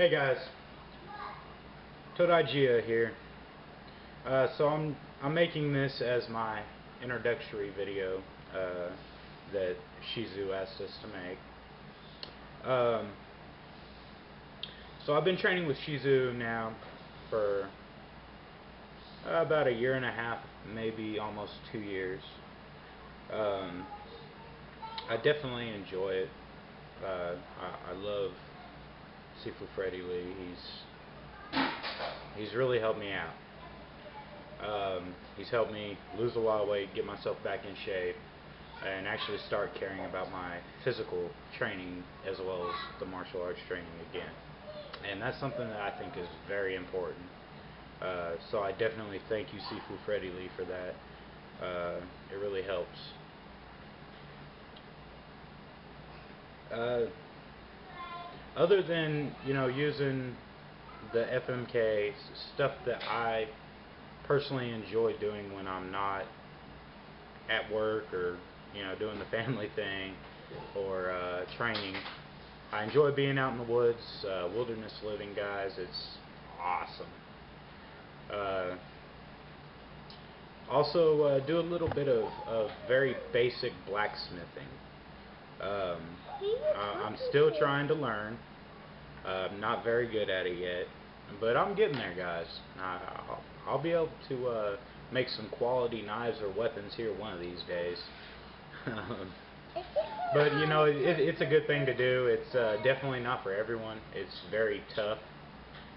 Hey guys, Todajia here. So I'm making this as my introductory video that Shizu asked us to make. So I've been training with Shizu now for about a year and a half, maybe almost 2 years. I definitely enjoy it. I love Sifu Freddy Lee. He's really helped me out. He's helped me lose a lot of weight, get myself back in shape, and actually start caring about my physical training as well as the martial arts training again. And that's something that I think is very important. So I definitely thank you, Sifu Freddy Lee, for that. It really helps. Other than, using the FMK stuff that I personally enjoy doing when I'm not at work or, doing the family thing or training, I enjoy being out in the woods, wilderness living, guys. It's awesome. Also, do a little bit of very basic blacksmithing. I'm still trying to learn. I'm not very good at it yet, but I'm getting there, guys. I'll be able to make some quality knives or weapons here one of these days. But it's a good thing to do. It's definitely not for everyone. It's very tough.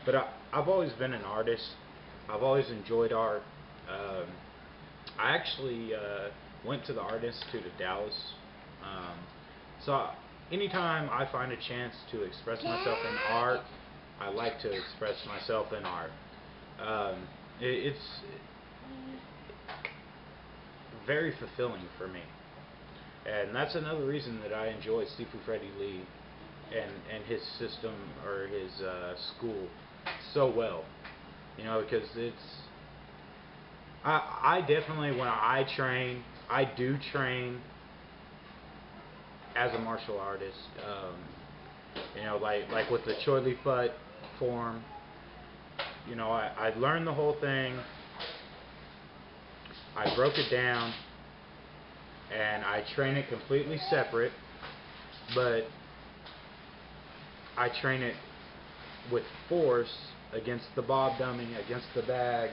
But I've always been an artist. I've always enjoyed art. I actually went to the Art Institute of Dallas. So anytime I find a chance to express myself in art, I like to express myself in art. It's very fulfilling for me. And that's another reason that I enjoy Sifu Freddy Lee and his system or his school so well. Because I definitely, when I train, I do train as a martial artist. Like with the Choi Li Fut form, I learned the whole thing. I broke it down, and I train it completely separate, but I train it with force against the bob dummy, against the bag,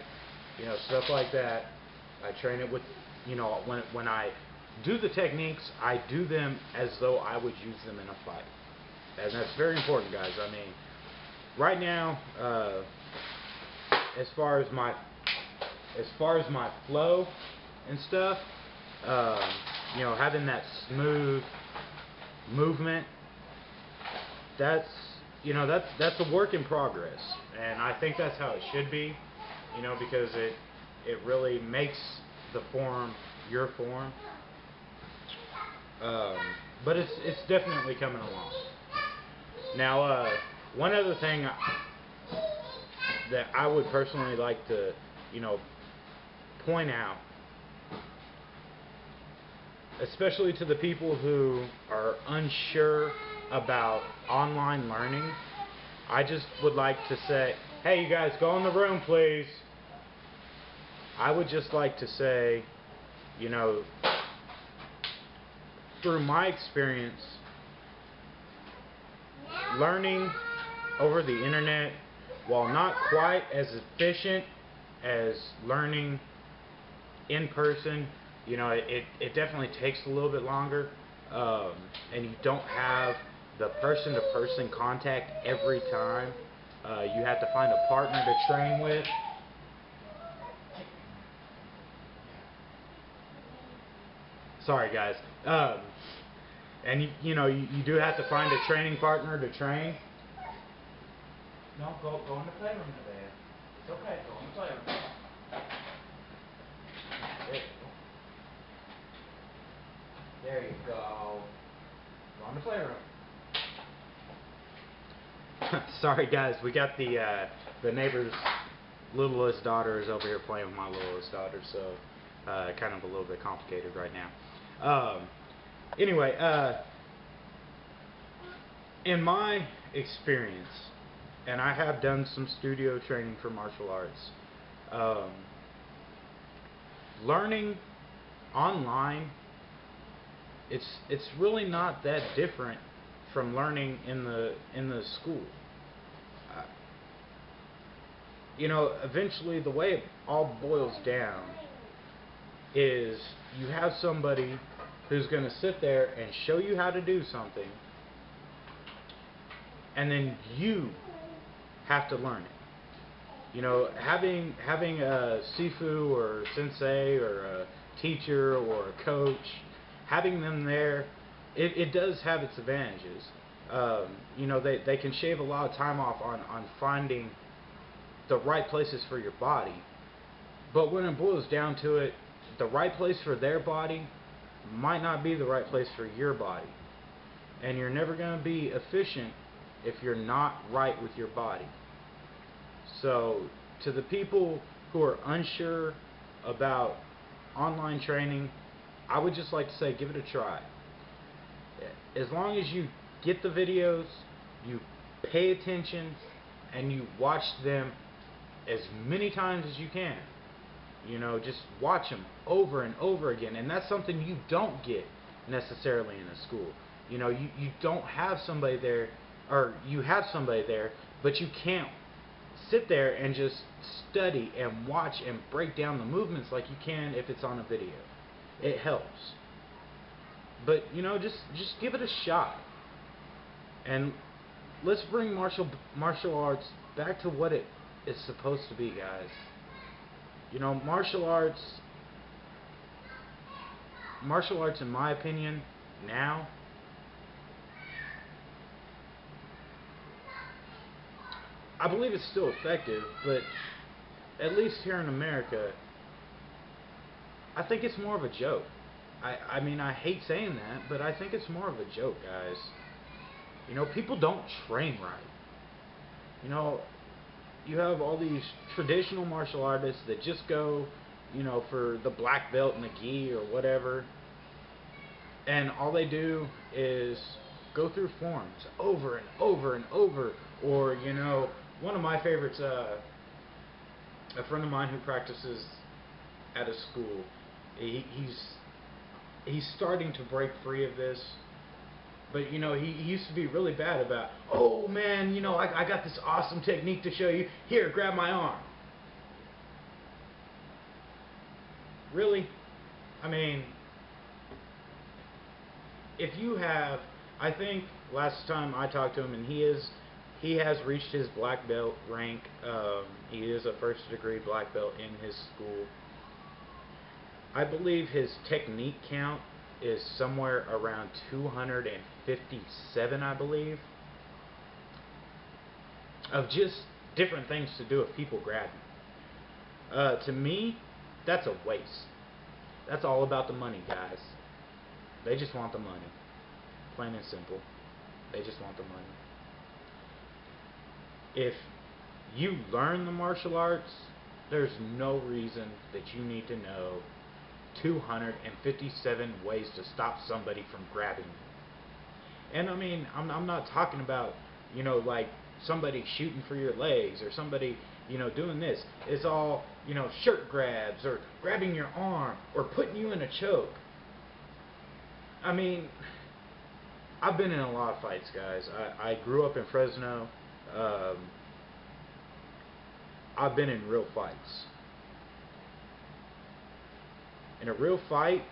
stuff like that. I train it with, when I do the techniques, I do them as though I would use them in a fight. And that's very important, guys. I mean, right now, as far as my flow and stuff, having that smooth movement, that's a work in progress, and I think that's how it should be, because it really makes the form your form. But it's definitely coming along. Now, one other thing that I would personally like to, point out, especially to the people who are unsure about online learning, I just would like to say, hey, you guys, go in the room, please. I would just like to say, through my experience, learning over the internet, while not quite as efficient as learning in person, it definitely takes a little bit longer, and you don't have the person-to-person contact every time. You have to find a partner to train with. Sorry, guys. And you do have to find a training partner to train. No, go in the playroom today. It's okay. Go in the playroom. There you go. Go in the playroom. Sorry, guys. We got the neighbor's littlest daughter is over here playing with my littlest daughter, so kind of a little bit complicated right now. Anyway, in my experience, and I have done some studio training for martial arts. Um, Learning online, it's really not that different from learning in the school. Uh, Eventually the way it all boils down is you have somebody who's going to sit there and show you how to do something, and then you have to learn it. Having a sifu or sensei or a teacher or a coach, having them there, it does have its advantages. They can shave a lot of time off on finding the right places for your body. But when it boils down to it, the right place for their body might not be the right place for your body. And you're never going to be efficient if you're not right with your body. So, to the people who are unsure about online training, I would just like to say, give it a try. As long as you get the videos, you pay attention, and you watch them as many times as you can. Just watch them over and over again. And that's something you don't get necessarily in a school. You don't have somebody there, or you have somebody there, but you can't sit there and just study and watch and break down the movements like you can if it's on a video. It helps. But, just give it a shot. And let's bring martial arts back to what it is supposed to be, guys. Martial arts in my opinion now, I believe it's still effective, but at least here in America, I think it's more of a joke. I mean, I hate saying that, but I think it's more of a joke, guys. People don't train right. You have all these traditional martial artists that just go, for the black belt and the gi or whatever, and all they do is go through forms over and over and over. Or, one of my favorites, a friend of mine who practices at a school, he's starting to break free of this. But, he used to be really bad about, oh man, I got this awesome technique to show you. Here, grab my arm. Really? I mean, if you have, I think last time I talked to him, and he has reached his black belt rank. He is a first degree black belt in his school. I believe his technique count is somewhere around 257, I believe, of just different things to do if people grab him. To me, that's a waste. That's all about the money, guys. They just want the money. Plain and simple. They just want the money. If you learn the martial arts, there's no reason that you need to know 257 ways to stop somebody from grabbing you. And I mean, I'm not talking about, like somebody shooting for your legs or somebody, doing this. It's all, shirt grabs or grabbing your arm or putting you in a choke. I mean, I've been in a lot of fights, guys. I grew up in Fresno. I've been in real fights. In a real fight,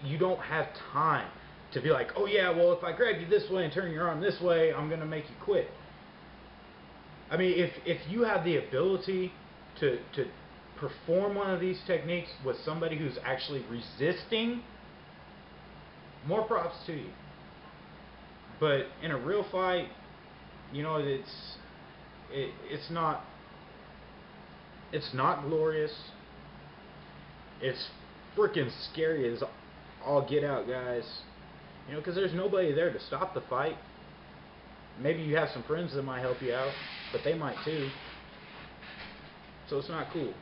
you don't have time to be like, oh yeah, well if I grab you this way and turn your arm this way, I'm gonna make you quit. I mean, if you have the ability to perform one of these techniques with somebody who's actually resisting, more props to you. But in a real fight, it's not glorious. It's freaking scary as all get out, guys. Because there's nobody there to stop the fight. Maybe you have some friends that might help you out, but they might too. So it's not cool.